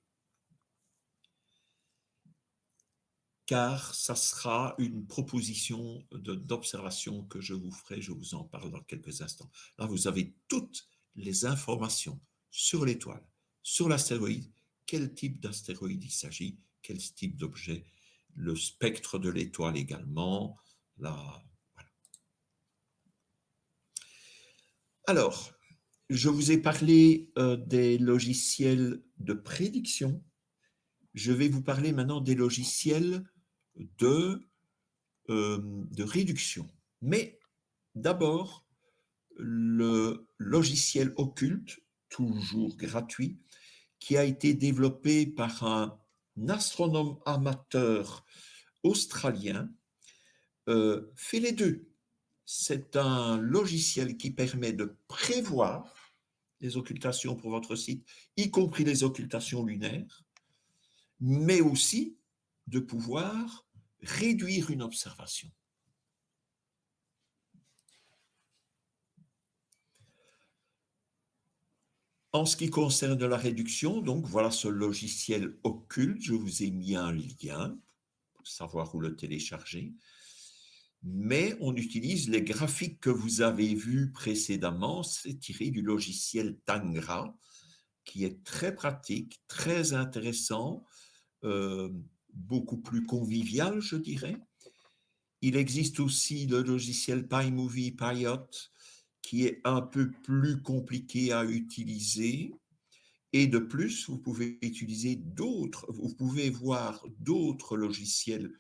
Car ça sera une proposition d'observation que je vous ferai, je vous en parle dans quelques instants. Là, vous avez toutes les informations sur l'étoile, sur l'astéroïde, quel type d'astéroïde il s'agit, quel type d'objet, le spectre de l'étoile également. Là, voilà. Alors, je vous ai parlé des logiciels de prédiction. Je vais vous parler maintenant des logiciels de réduction. Mais d'abord, le logiciel occulte, toujours gratuit, qui a été développé par un astronome amateur australien, fait les deux. C'est un logiciel qui permet de prévoir les occultations pour votre site, y compris les occultations lunaires, mais aussi de pouvoir réduire une observation. En ce qui concerne la réduction, donc voilà ce logiciel occulte. Je vous ai mis un lien pour savoir où le télécharger. Mais on utilise les graphiques que vous avez vus précédemment. C'est tiré du logiciel Tangra, qui est très pratique, très intéressant, beaucoup plus convivial, je dirais. Il existe aussi le logiciel PyMovie, Pyot, qui est un peu plus compliqué à utiliser. Et de plus, vous pouvez utiliser vous pouvez voir d'autres logiciels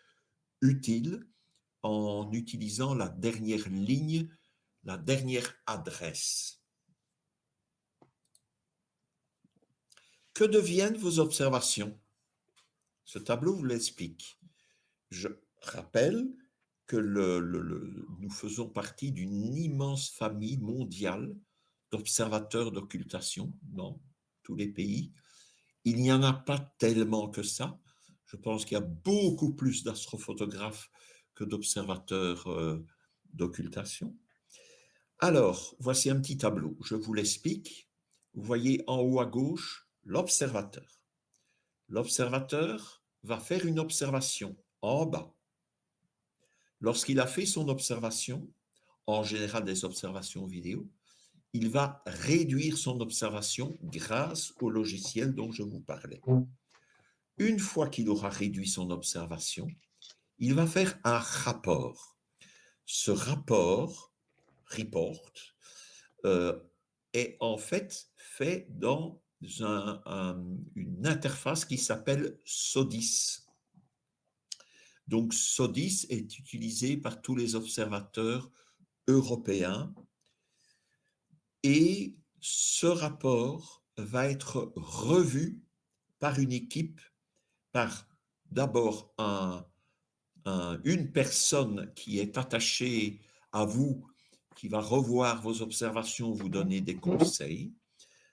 utiles en utilisant la dernière ligne, la dernière adresse. Que deviennent vos observations? Ce tableau vous l'explique. Je rappelle que nous faisons partie d'une immense famille mondiale d'observateurs d'occultation dans tous les pays. Il n'y en a pas tellement que ça. Je pense qu'il y a beaucoup plus d'astrophotographes que d'observateurs d'occultation. Alors, voici un petit tableau. Je vous l'explique. Vous voyez en haut à gauche l'observateur. L'observateur va faire une observation en bas. Lorsqu'il a fait son observation, en général des observations vidéo, il va réduire son observation grâce au logiciel dont je vous parlais. Une fois qu'il aura réduit son observation, il va faire un rapport. Ce rapport, report, est en fait dans une interface qui s'appelle SODIS. Donc, SODIS est utilisé par tous les observateurs européens et ce rapport va être revu par une équipe, par d'abord une personne qui est attachée à vous, qui va revoir vos observations, vous donner des conseils.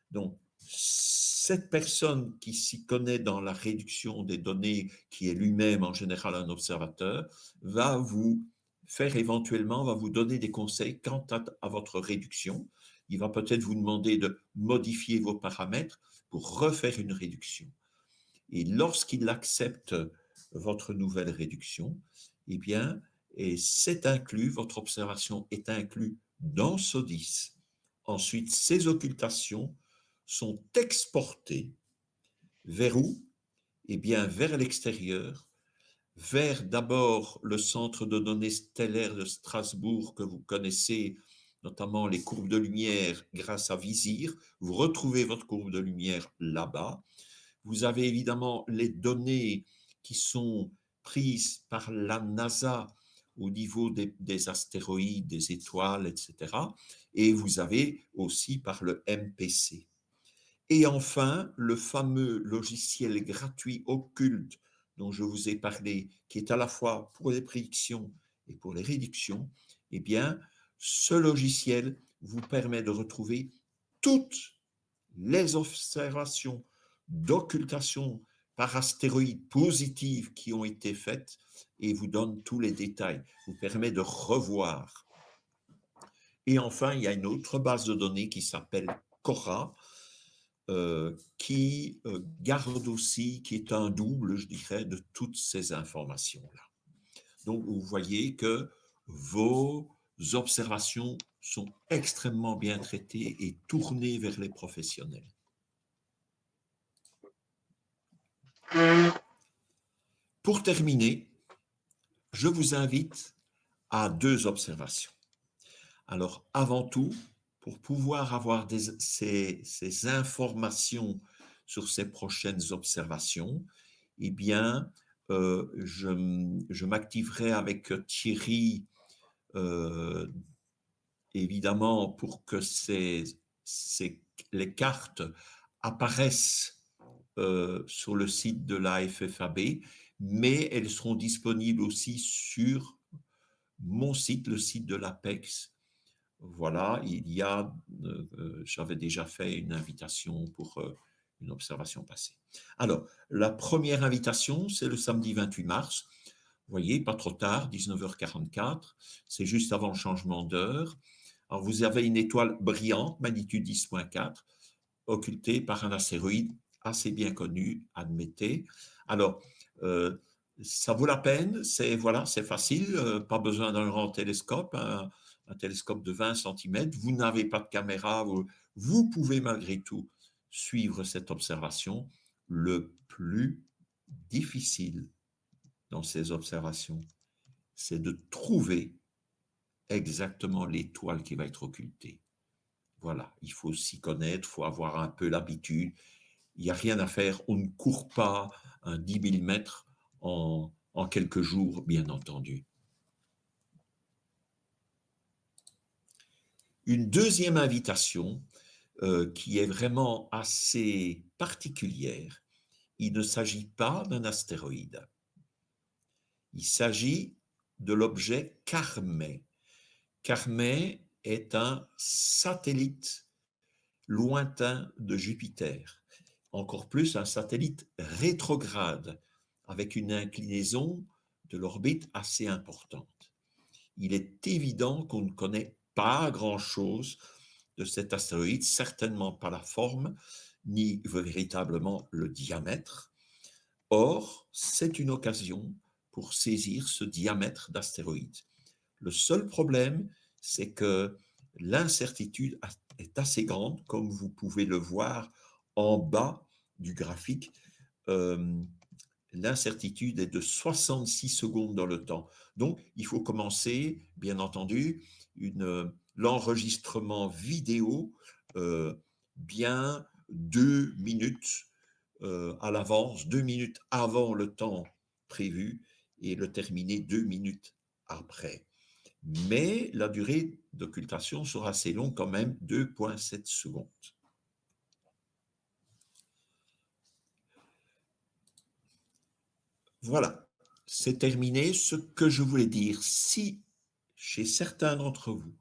Donc, cette personne qui s'y connaît dans la réduction des données, qui est lui-même en général un observateur, va vous faire éventuellement, va vous donner des conseils quant à votre réduction. Il va peut-être vous demander de modifier vos paramètres pour refaire une réduction. Et lorsqu'il accepte votre nouvelle réduction, eh bien, et c'est inclus, votre observation est inclue dans SODIS. Ensuite, ces occultations sont exportées vers où? Eh bien, vers l'extérieur, vers d'abord le centre de données stellaire de Strasbourg que vous connaissez, notamment les courbes de lumière grâce à Visir. Vous retrouvez votre courbe de lumière là-bas. Vous avez évidemment les données qui sont prises par la NASA au niveau des astéroïdes, des étoiles, etc. Et vous avez aussi par le MPC. Et enfin, le fameux logiciel gratuit occulte dont je vous ai parlé, qui est à la fois pour les prédictions et pour les réductions, eh bien, ce logiciel vous permet de retrouver toutes les observations d'occultation par astéroïdes positives qui ont été faites et vous donne tous les détails, vous permet de revoir. Et enfin, il y a une autre base de données qui s'appelle Cora, qui garde aussi, qui est un double, je dirais, de toutes ces informations-là. Donc, vous voyez que vos observations sont extrêmement bien traitées et tournées vers les professionnels. Pour terminer, je vous invite à 2 observations. Alors, avant tout, pour pouvoir avoir ces informations sur ces prochaines observations, eh bien, je m'activerai avec Thierry, évidemment, pour que les cartes apparaissent sur le site de la FFAB, mais elles seront disponibles aussi sur mon site, le site de l'APEX. Voilà, j'avais déjà fait une invitation pour une observation passée. Alors, la première invitation, c'est le samedi 28 mars. Vous voyez, pas trop tard, 19h44, c'est juste avant le changement d'heure. Alors, vous avez une étoile brillante, magnitude 10.4. occulté par un astéroïde assez bien connu, admettez. Alors, ça vaut la peine, c'est voilà, c'est facile, pas besoin d'un grand télescope, un télescope de 20 cm. Vous n'avez pas de caméra, vous pouvez malgré tout suivre cette observation. Le plus difficile dans ces observations, c'est de trouver exactement l'étoile qui va être occultée. Voilà, il faut s'y connaître, il faut avoir un peu l'habitude. Il n'y a rien à faire, on ne court pas un 10 000 mètres en quelques jours, bien entendu. Une deuxième invitation qui est vraiment assez particulière, il ne s'agit pas d'un astéroïde. Il s'agit de l'objet Carmet. Carmet est un satellite lointain de Jupiter, encore plus un satellite rétrograde avec une inclinaison de l'orbite assez importante. Il est évident qu'on ne connaît pas grand-chose de cet astéroïde, certainement pas la forme, ni véritablement le diamètre. Or, c'est une occasion pour saisir ce diamètre d'astéroïde. Le seul problème, c'est que l'incertitude est assez grande, comme vous pouvez le voir en bas du graphique. L'incertitude est de 66 secondes dans le temps. Donc, il faut commencer, bien entendu, l'enregistrement vidéo bien 2 minutes à l'avance, 2 minutes avant le temps prévu et le terminer 2 minutes après. Mais la durée d'occultation sera assez longue quand même, 2,7 secondes. Voilà, c'est terminé ce que je voulais dire. Si chez certains d'entre vous,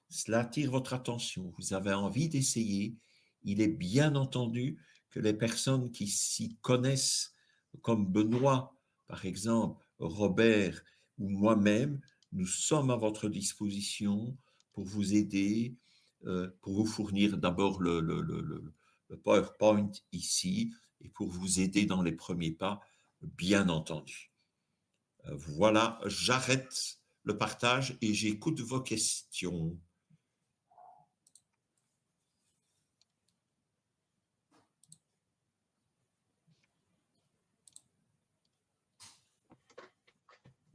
cela attire votre attention, vous avez envie d'essayer, il est bien entendu que les personnes qui s'y connaissent, comme Benoît, par exemple, Robert ou moi-même, nous sommes à votre disposition pour vous aider, pour vous fournir d'abord le PowerPoint ici et pour vous aider dans les premiers pas, bien entendu. Voilà, j'arrête le partage et j'écoute vos questions.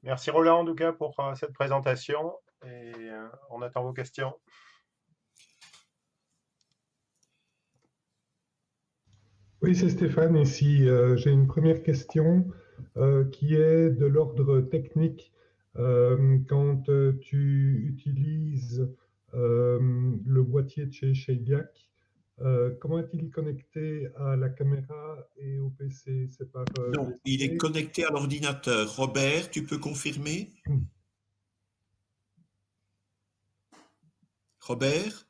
Merci Roland en tout cas pour cette présentation et on attend vos questions. Oui, c'est Stéphane ici. J'ai une première question qui est de l'ordre technique. Quand tu utilises le boîtier de chez Sheiliak, comment est-il connecté à la caméra et au PC? C'est par Non, il est USB? connecté à l'ordinateur. Robert, tu peux confirmer? Robert?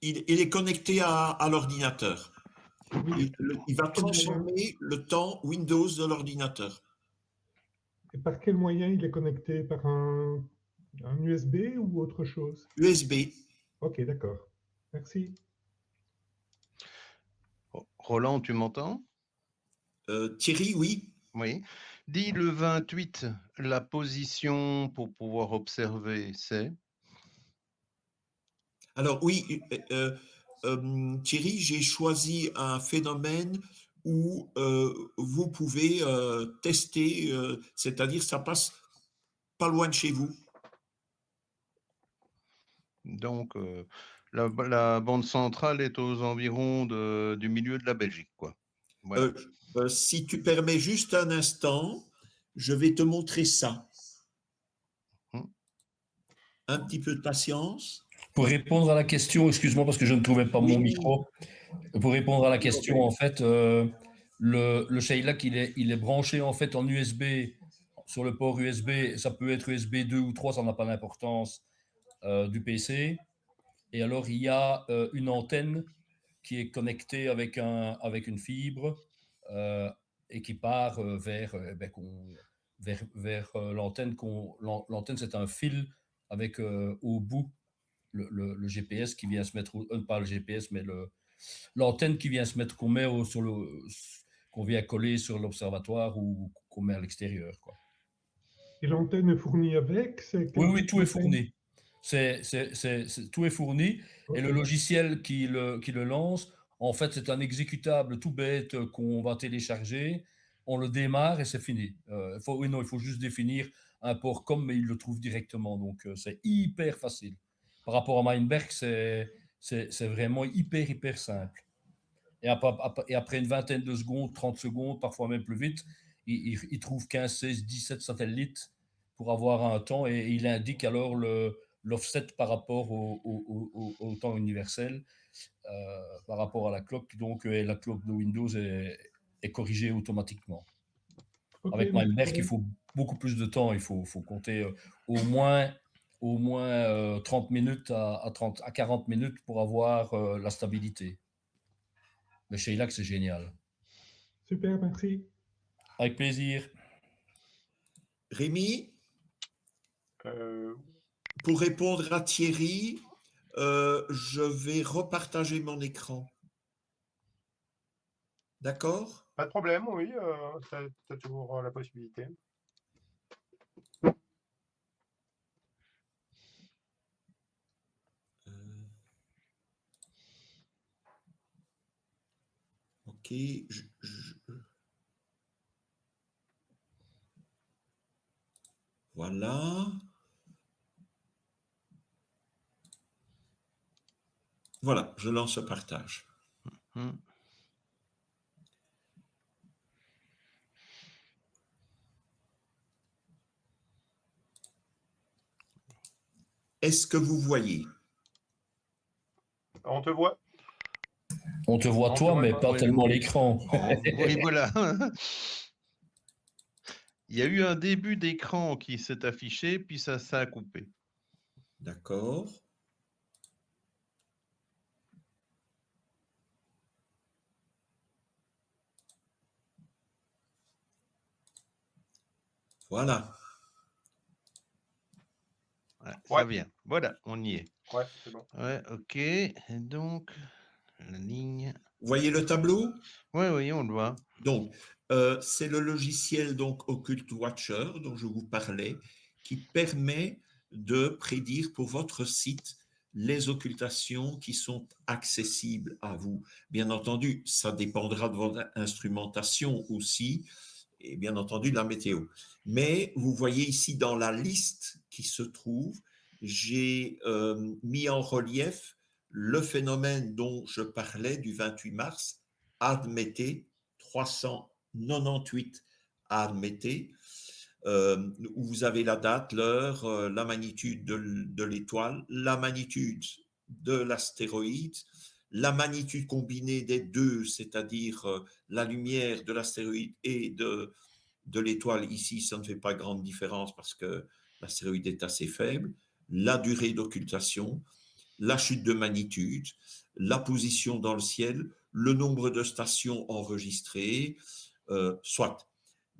Il est connecté à l'ordinateur. Oui. Il va transformer le temps Windows de l'ordinateur. Et par quel moyen il est connecté? Par un USB ou autre chose? USB. Ok, d'accord. Merci. Roland, tu m'entends? Thierry, oui. Oui. Dis le 28, la position pour pouvoir observer, c'est? Alors oui, Thierry, j'ai choisi un phénomène où vous pouvez tester, c'est-à-dire ça passe pas loin de chez vous. Donc, la bande centrale est aux environs du milieu de la Belgique, quoi. Voilà. Si tu permets juste un instant, je vais te montrer ça. Un petit peu de patience. Pour répondre à la question, excuse-moi parce que je ne trouvais pas mon micro. Pour répondre à la question, en fait, le Sheiliak, il est branché en fait en USB sur le port USB. Ça peut être USB 2 ou 3, ça n'a pas d'importance du PC. Et alors, il y a une antenne qui est connectée avec une fibre et qui part vers l'antenne. L'antenne, c'est un fil avec au bout le GPS qui vient se mettre, pas le GPS, mais l'antenne qui vient se mettre, qu'on met qu'on vient coller sur l'observatoire ou qu'on met à l'extérieur, quoi. Et l'antenne est fournie avec? Oui, tout est fourni. Tout est fourni. Okay. Et le logiciel qui le lance, en fait, c'est un exécutable tout bête qu'on va télécharger. On le démarre et c'est fini. Il faut juste définir un port COM, mais il le trouve directement. Donc, c'est hyper facile. Par rapport à Mindberg, c'est vraiment hyper simple. Et après une vingtaine de secondes, 30 secondes, parfois même plus vite, il trouve 15, 16, 17 satellites pour avoir un temps et il indique alors l'offset par rapport au temps universel, par rapport à la clock. Donc, la clock de Windows est corrigée automatiquement. Okay, avec Mindberg, il faut beaucoup plus de temps. Il faut compter au moins 30 minutes à 40 minutes pour avoir la stabilité. Mais chez Ilac, c'est génial. Super, merci. Avec plaisir. Rémi, pour répondre à Thierry, je vais repartager mon écran. D'accord? Pas de problème, oui, tu as toujours la possibilité. Ok, voilà. Voilà, je lance le partage. Est-ce que vous voyez? On te voit. On te voit toi, mais pas tellement l'écran. Oui, voilà. Il y a eu un début d'écran qui s'est affiché, puis ça a coupé. D'accord. Voilà. Ouais, ça vient. Voilà, on y est. Ouais, c'est bon. Ouais, ok. Et donc, la ligne. Vous voyez le tableau? Oui, on le voit. Donc, c'est le logiciel donc Occult Watcher dont je vous parlais, qui permet de prédire pour votre site les occultations qui sont accessibles à vous. Bien entendu, ça dépendra de votre instrumentation aussi, et bien entendu de la météo. Mais vous voyez ici dans la liste qui se trouve, j'ai mis en relief le phénomène dont je parlais du 28 mars, admettez, 398 admettez, où vous avez la date, l'heure, la magnitude de l'étoile, la magnitude de l'astéroïde, la magnitude combinée des deux, c'est-à-dire la lumière de l'astéroïde et de l'étoile. Ici, ça ne fait pas grande différence parce que l'astéroïde est assez faible. La durée d'occultation, la chute de magnitude, la position dans le ciel, le nombre de stations enregistrées, soit.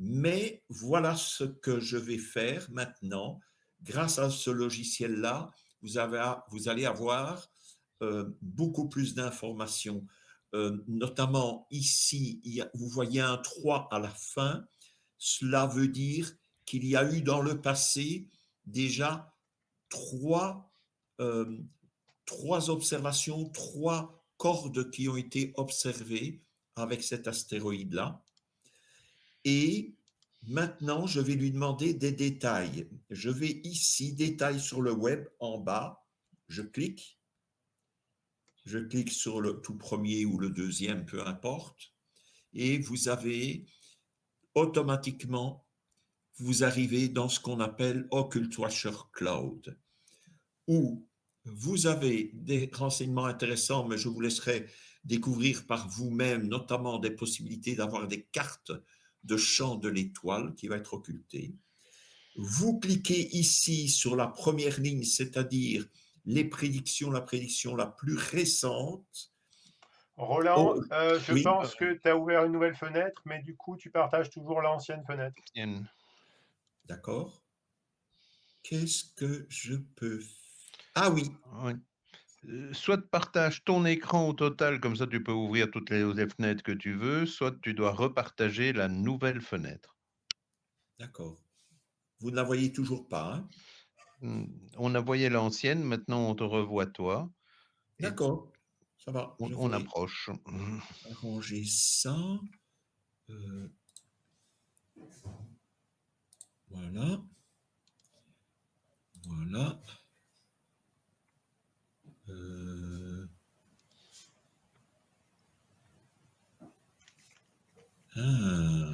Mais voilà ce que je vais faire maintenant. Grâce à ce logiciel-là, vous allez avoir beaucoup plus d'informations. Notamment ici, vous voyez un 3 à la fin. Cela veut dire qu'il y a eu dans le passé déjà trois observations, 3 cordes qui ont été observées avec cet astéroïde-là. Et maintenant, je vais lui demander des détails. Je vais ici, détails sur le web, en bas. Je clique sur le tout premier ou le deuxième, peu importe. Et vous avez automatiquement, vous arrivez dans ce qu'on appelle Occult Watcher Cloud, où vous avez des renseignements intéressants, mais je vous laisserai découvrir par vous-même, notamment des possibilités d'avoir des cartes de champ de l'étoile qui va être occultée. Vous cliquez ici sur la première ligne, c'est-à-dire la prédiction la plus récente. Roland, je pense que tu as ouvert une nouvelle fenêtre, mais du coup, tu partages toujours l'ancienne fenêtre. D'accord. Qu'est-ce que je peux... Ah oui, Oui. Soit partage ton écran au total, comme ça tu peux ouvrir toutes les fenêtres que tu veux, soit tu dois repartager la nouvelle fenêtre. d'accord. Vous ne la voyez toujours pas, hein? On a voyé l'ancienne, maintenant on te revoit toi. Et D'accord, ça va. Je on vais approche. arranger ça. Voilà. Voilà. Ah.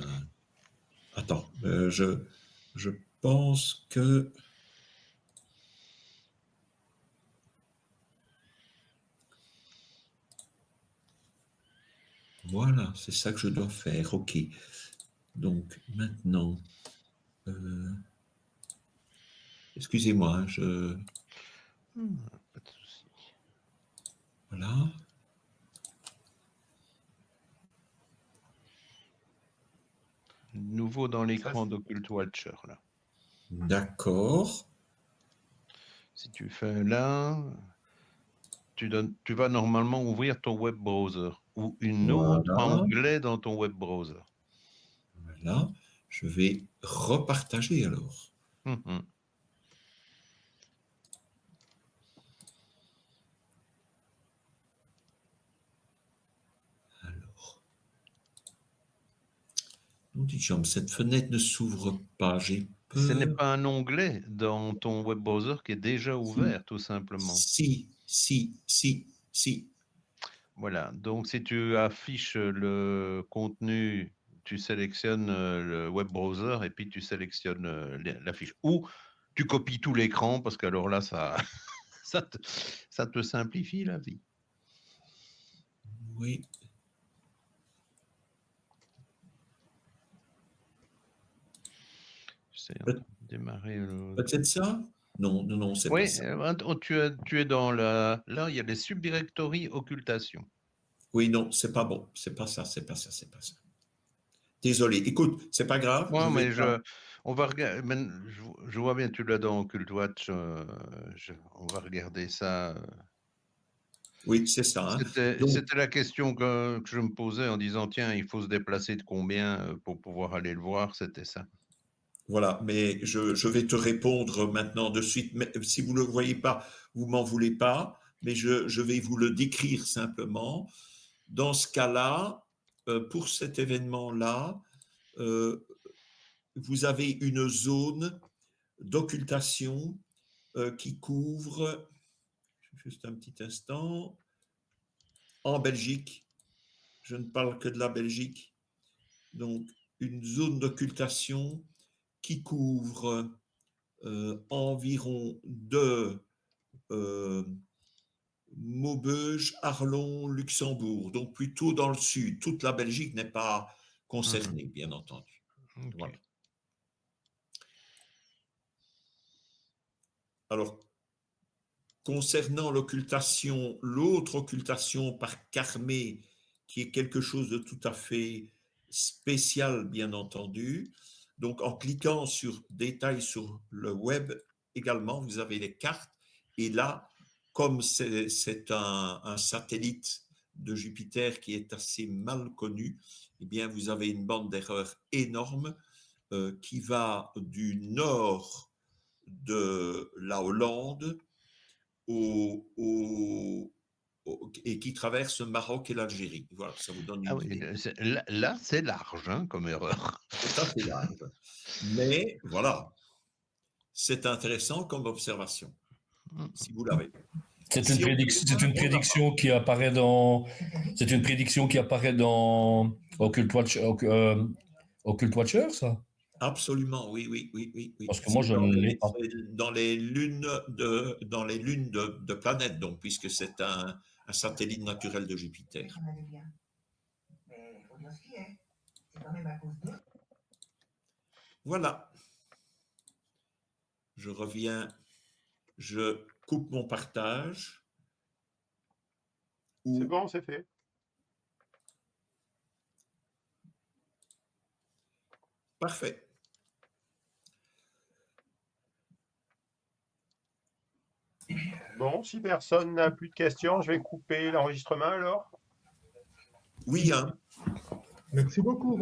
Attends, je pense que... Voilà, c'est ça que je dois faire. OK. Donc, maintenant... excusez-moi, hein, Pas de souci. Voilà. Nouveau dans l'écran d'Occult Watcher, là. D'accord. Si tu fais là, tu vas normalement ouvrir ton web browser ou une autre Voilà. onglet dans ton web browser. Voilà. Je vais repartager alors. Mhm. Alors. Cette fenêtre ne s'ouvre pas. J'ai Ce n'est peur. pas un onglet dans ton web browser qui est déjà ouvert, tout simplement. Si. Voilà, donc si tu affiches le contenu, tu sélectionnes le web browser et puis tu sélectionnes la fiche. Ou tu copies tout l'écran parce qu'alors là, ça, ça te simplifie la vie. Oui. C'est en train de démarrer. Peut-être ça? Non, c'est pas Oui, ça. tu es dans la... Là, il y a les subdirectories occultation. Oui, non, c'est pas bon. C'est pas ça. Désolé. Écoute, c'est pas grave. Ouais, Je vais mais pas. on va regarder. Je vois bien, tu l'as dans Occult Watch. On va regarder ça. Oui, c'est ça. Hein. Donc, C'était la question que je me posais en disant, tiens, il faut se déplacer de combien pour pouvoir aller le voir, c'était ça. voilà, mais je vais te répondre maintenant de suite. Mais si vous ne le voyez pas, vous m'en voulez pas, mais je vais vous le décrire simplement. Dans ce cas-là, pour cet événement-là, vous avez une zone d'occultation qui couvre, juste un petit instant, en Belgique. Je ne parle que de la Belgique. Donc, une zone d'occultation qui couvre environ de Maubeuge, Arlon, Luxembourg, donc plutôt dans le sud. Toute la Belgique n'est pas concernée, bien entendu. Okay. Voilà. Alors, concernant l'occultation, l'autre occultation par Carmé, qui est quelque chose de tout à fait spécial, bien entendu. Donc, en cliquant sur détails sur le web, également, vous avez les cartes. Et là, comme c'est un satellite de Jupiter qui est assez mal connu, eh bien, vous avez une bande d'erreur énorme qui va du nord de la Hollande et qui traverse le Maroc et l'Algérie. Voilà, ça vous donne une idée. Là, c'est large hein, comme erreur. C'est assez large. Mais voilà, c'est intéressant comme observation, si vous l'avez. C'est une prédiction qui apparaît dans. C'est une prédiction qui apparaît dans Occult Watcher, ça? Absolument, oui. Parce que moi, je ne l'ai pas. Dans les lunes de planètes, donc, puisque c'est un satellite naturel de Jupiter. Voilà. Je reviens, je coupe mon partage. C'est bon, c'est fait. Parfait. Bon. Bon, si personne n'a plus de questions, je vais couper l'enregistrement alors. Oui, hein. Merci beaucoup.